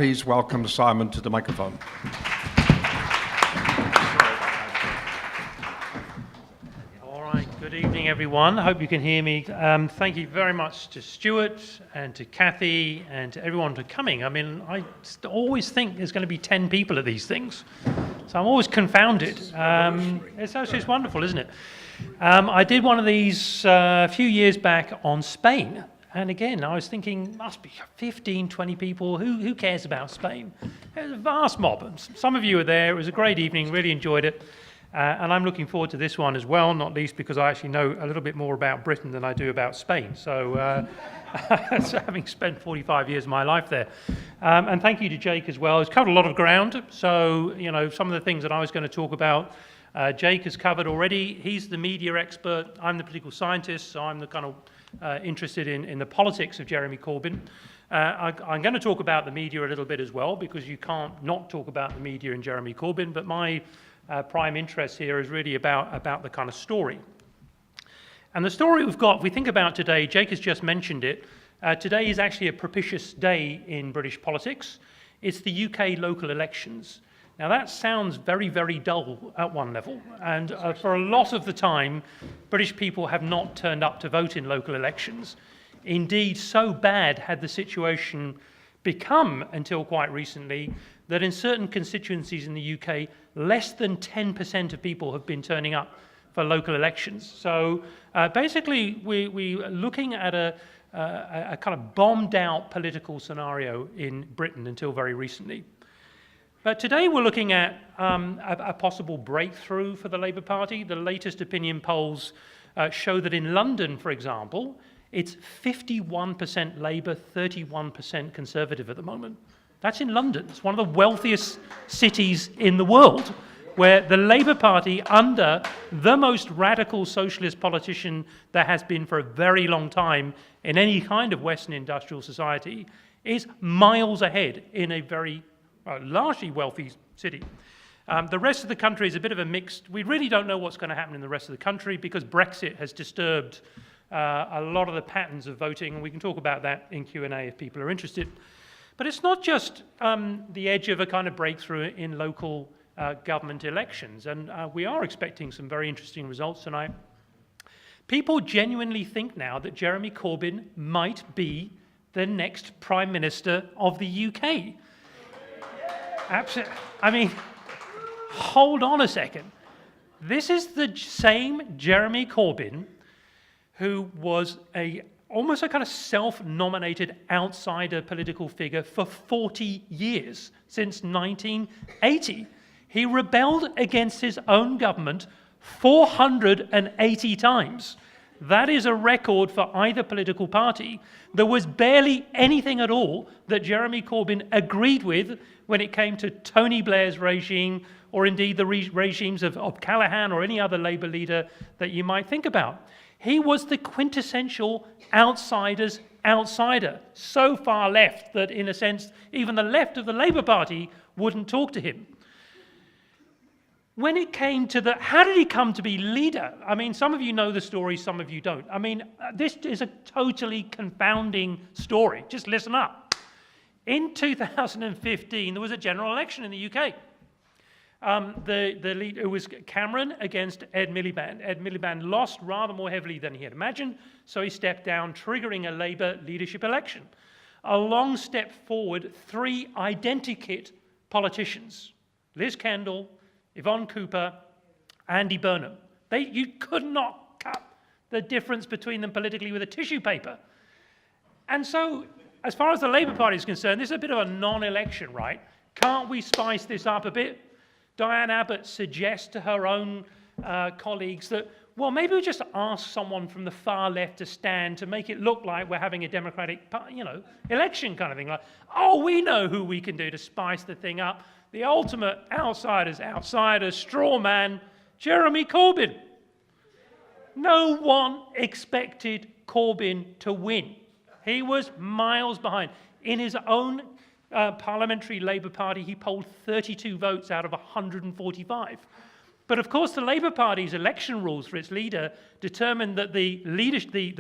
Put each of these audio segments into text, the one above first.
please welcome Simon to the microphone. Good evening, everyone. I hope you can hear me. Thank you very much to Stuart and to Kathy and to everyone for coming. I mean, I always think there's going to be 10 people at these things, so I'm always confounded. It's wonderful, isn't it? I did one of these a few years back on Spain, and again, I was thinking, must be 15, 20 people. Who cares about Spain? It was a vast mob. Some of you were there. It was a great evening. Really enjoyed it. And I'm looking forward to this one as well, not least because I actually know a little bit more about Britain than I do about Spain. So, having spent 45 years of my life there. And thank you to Jake as well. He's covered a lot of ground. So, you know, some of the things that I was going to talk about, Jake has covered already. He's the media expert. I'm the political scientist, so I'm the kind of interested in the politics of Jeremy Corbyn. I'm going to talk about the media a little bit as well, because you can't not talk about the media in Jeremy Corbyn, but my prime interest here is really about the kind of story. And the story we've got, if we think about today, Jake has just mentioned it, today is actually a propitious day in British politics. It's the UK local elections. Now that sounds very, very dull at one level, and for a lot of the time, British people have not turned up to vote in local elections. Indeed, so bad had the situation become until quite recently that in certain constituencies in the UK, less than 10% of people have been turning up for local elections. So basically, we're looking at a kind of bombed out political scenario in Britain until very recently. But today we're looking at a possible breakthrough for the Labour Party. The latest opinion polls show that in London, for example, it's 51% Labour, 31% Conservative at the moment. That's in London. It's one of the wealthiest cities in the world, where the Labour Party, under the most radical socialist politician there has been for a very long time in any kind of Western industrial society, is miles ahead in a very largely wealthy city. The rest of the country is a bit of a mixed. We really don't know what's going to happen in the rest of the country because Brexit has disturbed a lot of the patterns of voting, and we can talk about that in Q&A if people are interested. But it's not just the edge of a kind of breakthrough in local government elections, and we are expecting some very interesting results tonight. People genuinely think now that Jeremy Corbyn might be the next Prime Minister of the UK. Absolutely. I mean, hold on a second. This is the same Jeremy Corbyn who was almost a kind of self-nominated outsider political figure for 40 years, since 1980. He rebelled against his own government 480 times. That is a record for either political party. There was barely anything at all that Jeremy Corbyn agreed with when it came to Tony Blair's regime, or indeed the regimes of Callaghan or any other Labour leader that you might think about. He was the quintessential outsider's outsider, so far left that, in a sense, even the left of the Labour Party wouldn't talk to him. When it came to how did he come to be leader? I mean, some of you know the story, some of you don't. I mean, this is a totally confounding story. Just listen up. In 2015, there was a general election in the UK. The lead, it was Cameron against Ed Miliband. Ed Miliband lost rather more heavily than he had imagined, so he stepped down, triggering a Labour leadership election. Along stepped forward three identikit politicians: Liz Kendall, Yvonne Cooper, Andy Burnham. You could not cut the difference between them politically with a tissue paper. And so, as far as the Labour Party is concerned, this is a bit of a non-election, right? Can't we spice this up a bit? Diane Abbott suggests to her own colleagues that, well, maybe we just ask someone from the far left to stand to make it look like we're having a democratic, election kind of thing. Like, oh, we know who we can do to spice the thing up. The ultimate outsider's outsider, straw man, Jeremy Corbyn. No one expected Corbyn to win. He was miles behind. In his own parliamentary Labour Party, he polled 32 votes out of 145. But of course, the Labour Party's election rules for its leader determined that the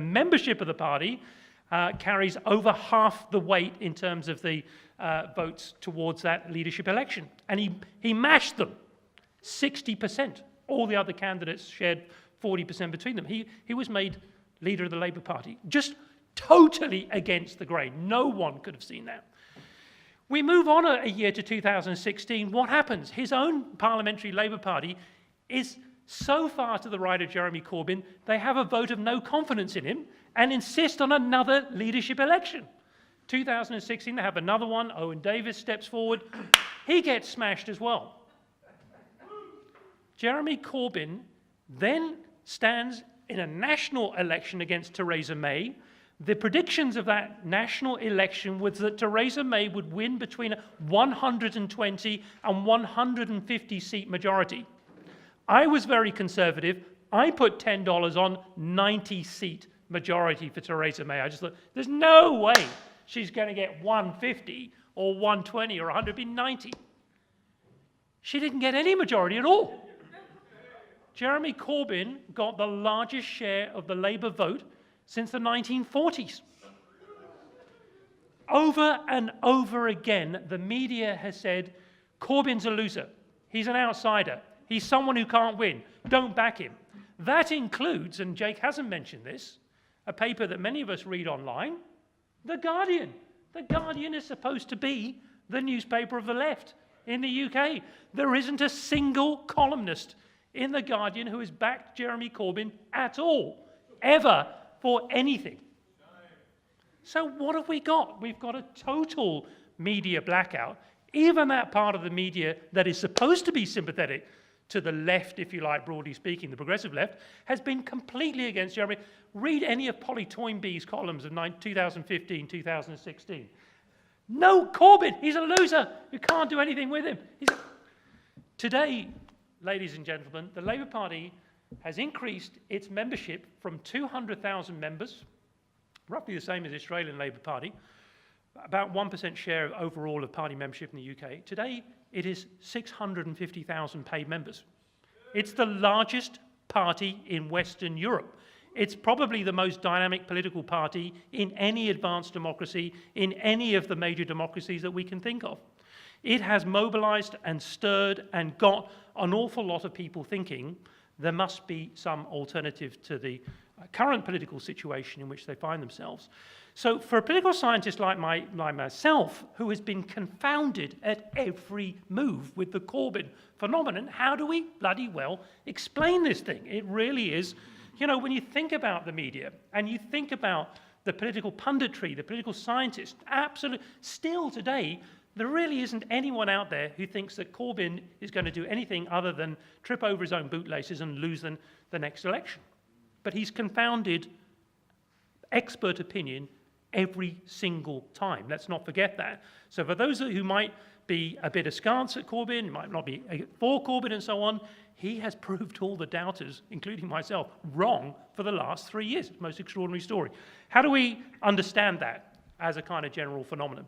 membership of the party carries over half the weight in terms of the votes towards that leadership election. And he mashed them, 60%. All the other candidates shared 40% between them. He was made leader of the Labour Party, just totally against the grain. No one could have seen that. We move on a year to 2016. What happens? His own parliamentary Labour Party is so far to the right of Jeremy Corbyn, they have a vote of no confidence in him and insist on another leadership election. 2016, they have another one. Owen Davies steps forward. He gets smashed as well. Jeremy Corbyn then stands in a national election against Theresa May. The predictions of that national election was that Theresa May would win between a 120 and 150 seat majority. I was very conservative. I put $10 on 90 seat majority for Theresa May. I just thought, there's no way she's going to get 150 or 120 or 100, it'd be 90. She didn't get any majority at all. Jeremy Corbyn got the largest share of the Labour vote since the 1940s. Over and over again, the media has said, Corbyn's a loser. He's an outsider. He's someone who can't win. Don't back him. That includes, and Jake hasn't mentioned this, a paper that many of us read online, The Guardian. The Guardian is supposed to be the newspaper of the left in the UK. There isn't a single columnist in The Guardian who has backed Jeremy Corbyn at all, ever, for anything. So what have we got? We've got a total media blackout. Even that part of the media that is supposed to be sympathetic to the left, if you like, broadly speaking, the progressive left, has been completely against Jeremy. Read any of Polly Toynbee's columns of 2015, 2016. No, Corbyn, he's a loser. You can't do anything with him. Today, ladies and gentlemen, the Labour Party has increased its membership from 200,000 members, roughly the same as the Australian Labour Party, about 1% share overall of party membership in the UK. Today, it is 650,000 paid members. It's the largest party in Western Europe. It's probably the most dynamic political party in any advanced democracy, in any of the major democracies that we can think of. It has mobilized and stirred and got an awful lot of people thinking there must be some alternative to the current political situation in which they find themselves. So for a political scientist like myself, who has been confounded at every move with the Corbyn phenomenon, how do we bloody well explain this thing? It really is, you know, when you think about the media and you think about the political punditry, the political scientists, absolutely, still today, there really isn't anyone out there who thinks that Corbyn is going to do anything other than trip over his own bootlaces and lose the next election. But he's confounded expert opinion every single time. Let's not forget that. So for those who might be a bit askance at Corbyn, might not be for Corbyn and so on, he has proved all the doubters, including myself, wrong for the last 3 years. It's the most extraordinary story. How do we understand that as a kind of general phenomenon?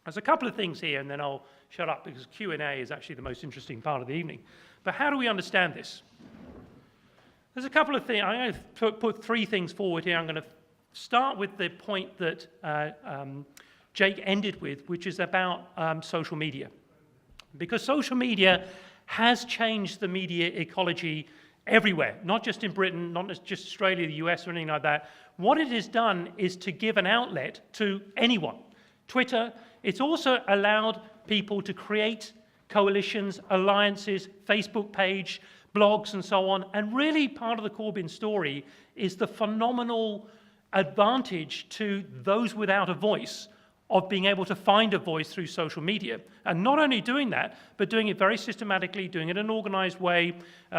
There's a couple of things here, and then I'll shut up because Q&A is actually the most interesting part of the evening. But how do we understand this? There's a couple of things. I'm going to put three things forward here. I'm going to start with the point that Jake ended with, which is about social media. Because social media has changed the media ecology everywhere, not just in Britain, not just Australia, the US, or anything like that. What it has done is to give an outlet to anyone. Twitter, it's also allowed people to create coalitions, alliances, Facebook page, blogs, and so on. And really part of the Corbyn story is the phenomenal advantage to those without a voice of being able to find a voice through social media. And not only doing that, but doing it very systematically, doing it in an organized way.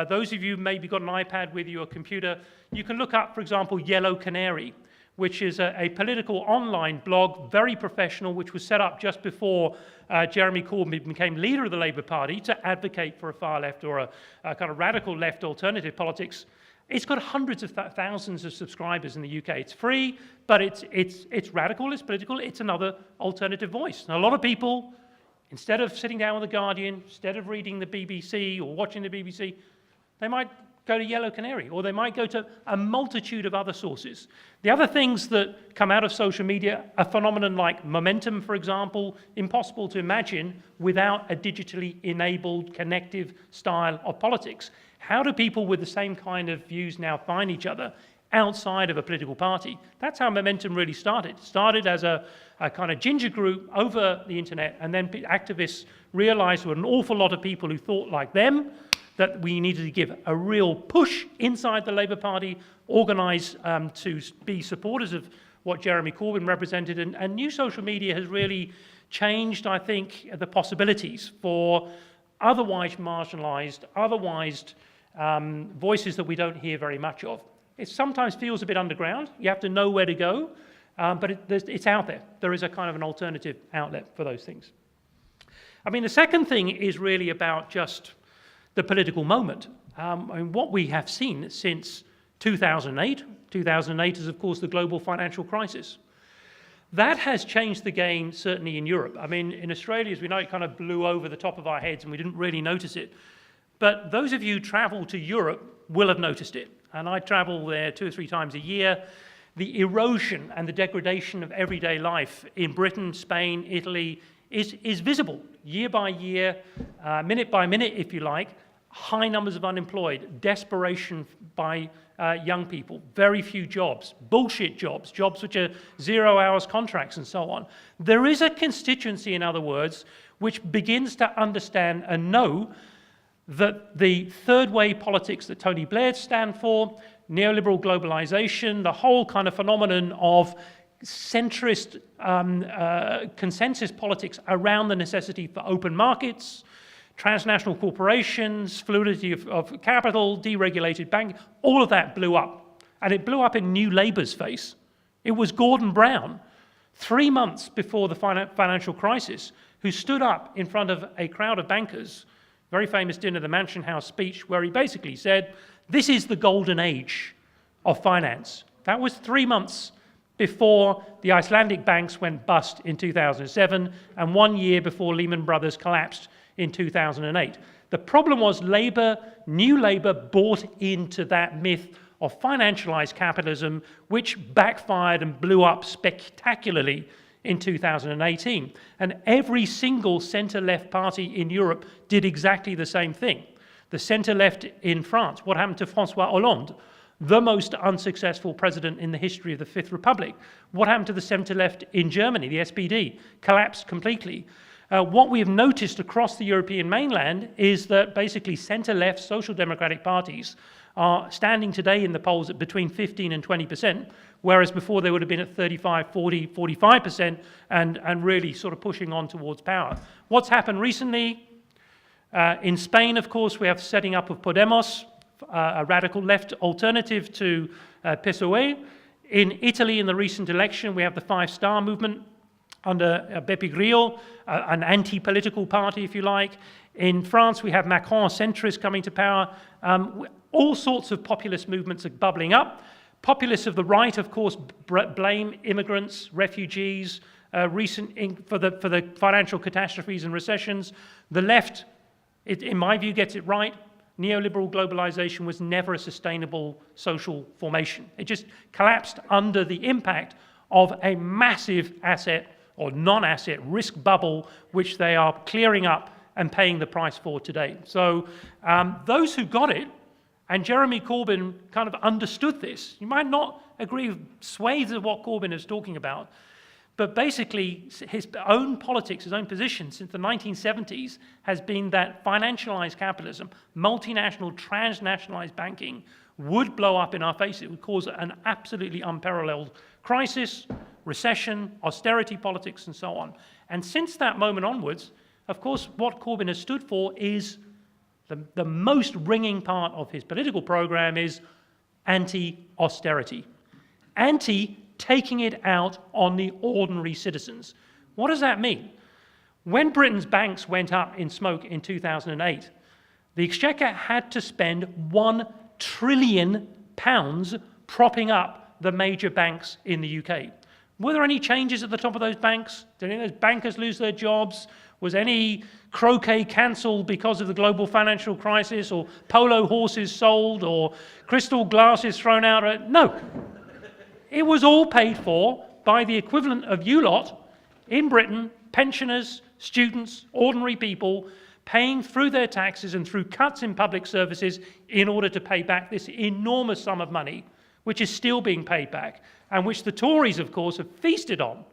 Those of you maybe got an iPad with you, a computer, you can look up, for example, Yellow Canary, which is a political online blog, very professional, which was set up just before Jeremy Corbyn became leader of the Labour Party to advocate for a far left or a kind of radical left alternative politics. It's got hundreds of thousands of subscribers in the UK. It's free, but it's radical, it's political, it's another alternative voice. And a lot of people, instead of sitting down with The Guardian, instead of reading the BBC or watching the BBC, they might go to Yellow Canary, or they might go to a multitude of other sources. The other things that come out of social media, a phenomenon like momentum, for example, impossible to imagine without a digitally enabled, connective style of politics. How do people with the same kind of views now find each other outside of a political party? That's how momentum really started. It started as a kind of ginger group over the internet, and then activists realized there were an awful lot of people who thought like them, that we needed to give a real push inside the Labour Party, organise to be supporters of what Jeremy Corbyn represented, and new social media has really changed, I think, the possibilities for otherwise marginalised, otherwise voices that we don't hear very much of. It sometimes feels a bit underground. You have to know where to go, but it's out there. There is a kind of an alternative outlet for those things. I mean, the second thing is really about just the political moment. I mean, what we have seen since 2008 is, of course, the global financial crisis. That has changed the game, certainly in Europe. I mean, in Australia, as we know, it kind of blew over the top of our heads and we didn't really notice it. But those of you who travel to Europe will have noticed it. And I travel there 2 or 3 times a year. The erosion and the degradation of everyday life in Britain, Spain, Italy is visible year by year, minute by minute, if you like. High numbers of unemployed, desperation by young people, very few jobs, bullshit jobs, jobs which are 0 hours contracts and so on. There is a constituency, in other words, which begins to understand and know that the third way politics that Tony Blair stand for, neoliberal globalization, the whole kind of phenomenon of centrist consensus politics around the necessity for open markets, transnational corporations, fluidity of capital, deregulated banking, all of that blew up. And it blew up in New Labour's face. It was Gordon Brown, 3 months before the financial crisis, who stood up in front of a crowd of bankers, very famous dinner, the Mansion House speech, where he basically said, this is the golden age of finance. That was 3 months before the Icelandic banks went bust in 2007, and 1 year before Lehman Brothers collapsed in 2008. The problem was New Labour bought into that myth of financialised capitalism, which backfired and blew up spectacularly in 2018. And every single centre-left party in Europe did exactly the same thing. The centre-left in France, what happened to François Hollande? The most unsuccessful president in the history of the Fifth Republic. What happened to the centre-left in Germany, the SPD? Collapsed completely. What we have noticed across the European mainland is that basically centre-left social democratic parties are standing today in the polls at between 15 and 20%, whereas before they would have been at 35, 40, 45%, and really sort of pushing on towards power. What's happened recently? In Spain, of course, we have setting up of Podemos, a radical left alternative to PSOE. In Italy, in the recent election, we have the Five Star Movement under Beppe Grillo, an anti-political party, if you like. In France, we have Macron, centrist, coming to power. All sorts of populist movements are bubbling up. Populists of the right, of course, blame immigrants, refugees, for the financial catastrophes and recessions. The left, in my view, gets it right. Neoliberal globalization was never a sustainable social formation. It just collapsed under the impact of a massive asset or non-asset risk bubble, which they are clearing up and paying the price for today. So those who got it, and Jeremy Corbyn kind of understood this. You might not agree with swathes of what Corbyn is talking about, but basically his own politics, his own position since the 1970s has been that financialized capitalism, multinational, transnationalized banking would blow up in our face. It would cause an absolutely unparalleled crisis, recession, austerity politics, and so on. And since that moment onwards, of course, what Corbyn has stood for is the most ringing part of his political program is anti-austerity. Anti-taking it out on the ordinary citizens. What does that mean? When Britain's banks went up in smoke in 2008, the Exchequer had to spend £1 trillion propping up the major banks in the UK. Were there any changes at the top of those banks? Did any of those bankers lose their jobs? Was any croquet cancelled because of the global financial crisis, or polo horses sold, or crystal glasses thrown out? No. It was all paid for by the equivalent of you lot in Britain, pensioners, students, ordinary people, paying through their taxes and through cuts in public services in order to pay back this enormous sum of money, which is still being paid back, and which the Tories, of course, have feasted on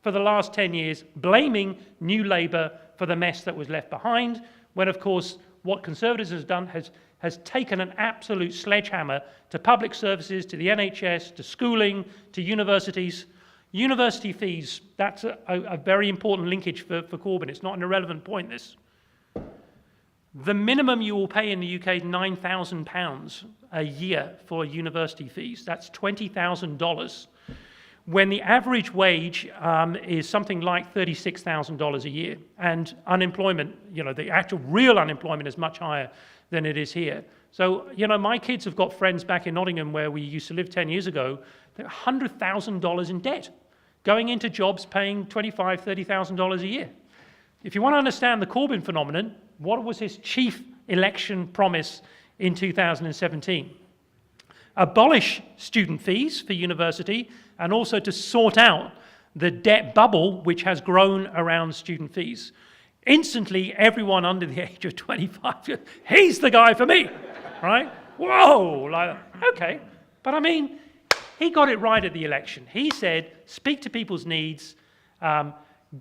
for the last 10 years, blaming New Labour for the mess that was left behind, when, of course, what Conservatives has done has taken an absolute sledgehammer to public services, to the NHS, to schooling, to universities. University fees, that's a very important linkage for Corbyn. It's not an irrelevant point, this. The minimum you will pay in the UK is £9,000 a year for university fees. That's $20,000. When the average wage is something like $36,000 a year. And unemployment, the actual real unemployment is much higher than it is here. So, my kids have got friends back in Nottingham where we used to live 10 years ago. They're $100,000 in debt, going into jobs paying $25,000, $30,000 a year. If you want to understand the Corbyn phenomenon, what was his chief election promise in 2017? Abolish student fees for university, and also to sort out the debt bubble which has grown around student fees. Instantly, everyone under the age of 25, he's the guy for me, right? Whoa, like, okay. But I mean, he got it right at the election. He said, speak to people's needs,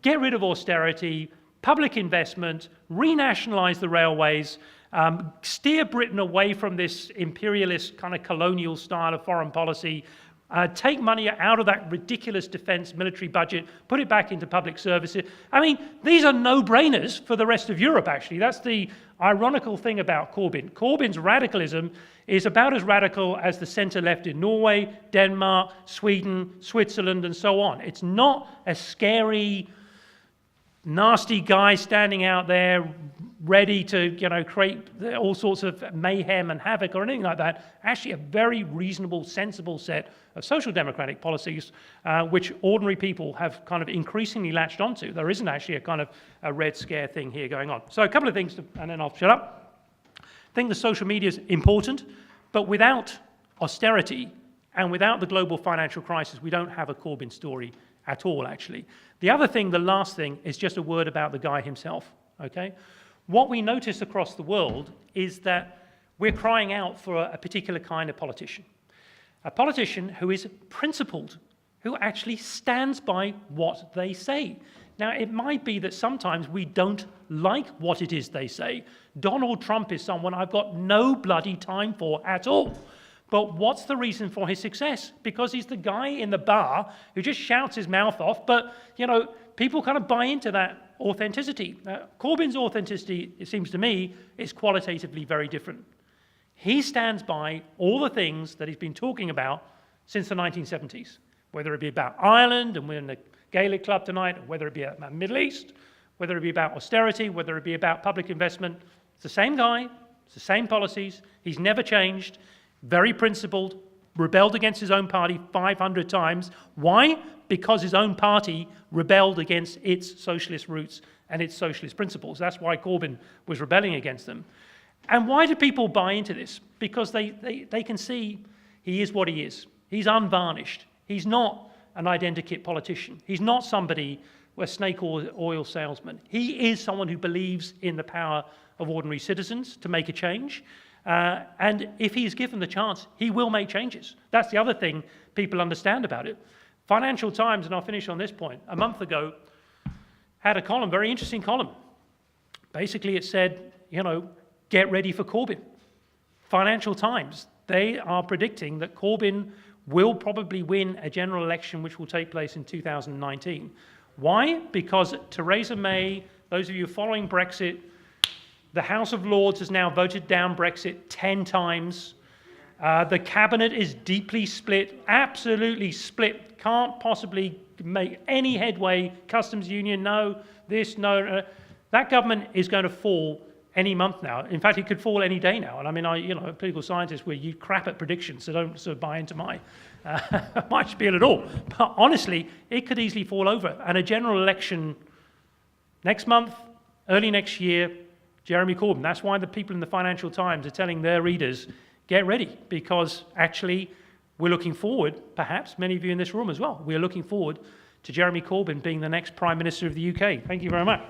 get rid of austerity, public investment, renationalise the railways, steer Britain away from this imperialist kind of colonial style of foreign policy, take money out of that ridiculous defence military budget, put it back into public services. I mean, these are no-brainers for the rest of Europe, actually. That's the ironical thing about Corbyn. Corbyn's radicalism is about as radical as the centre-left in Norway, Denmark, Sweden, Switzerland, and so on. It's not a scary, nasty guy standing out there ready to, create all sorts of mayhem and havoc or anything like that. Actually, a very reasonable, sensible set of social democratic policies which ordinary people have kind of increasingly latched onto. There isn't actually a kind of a Red Scare thing here going on. So a couple of things, and then I'll shut up. I think the social media is important, but without austerity and without the global financial crisis, we don't have a Corbyn story at all, actually. The other thing, the last thing, is just a word about the guy himself, okay? What we notice across the world is that we're crying out for a particular kind of politician. A politician who is principled, who actually stands by what they say. Now, it might be that sometimes we don't like what it is they say. Donald Trump is someone I've got no bloody time for at all. But what's the reason for his success? Because he's the guy in the bar who just shouts his mouth off, but, people kind of buy into that authenticity. Corbyn's authenticity, it seems to me, is qualitatively very different. He stands by all the things that he's been talking about since the 1970s, whether it be about Ireland, and we're in the Gaelic Club tonight, or whether it be about the Middle East, whether it be about austerity, whether it be about public investment. It's the same guy, it's the same policies, he's never changed, very principled, rebelled against his own party 500 times. Why? Because his own party rebelled against its socialist roots and its socialist principles. That's why Corbyn was rebelling against them. And why do people buy into this? Because they can see he is what he is. He's unvarnished. He's not an identikit politician. He's not somebody, a snake oil salesman. He is someone who believes in the power of ordinary citizens to make a change. And if he's given the chance, he will make changes. That's the other thing people understand about it. Financial Times, and I'll finish on this point, a month ago had a column, very interesting column. Basically it said, get ready for Corbyn. Financial Times, they are predicting that Corbyn will probably win a general election which will take place in 2019. Why? Because Theresa May, those of you following Brexit, the House of Lords has now voted down Brexit 10 times. The cabinet is deeply split, absolutely split, can't possibly make any headway. Customs union, no. This, no. That government is going to fall any month now. In fact, it could fall any day now. And I mean, a political scientist, where you crap at predictions, so don't sort of buy into my spiel at all. But honestly, it could easily fall over. And a general election next month, early next year, Jeremy Corbyn. That's why the people in the Financial Times are telling their readers, get ready, because actually we're looking forward, perhaps many of you in this room as well, we're looking forward to Jeremy Corbyn being the next Prime Minister of the UK. Thank you very much.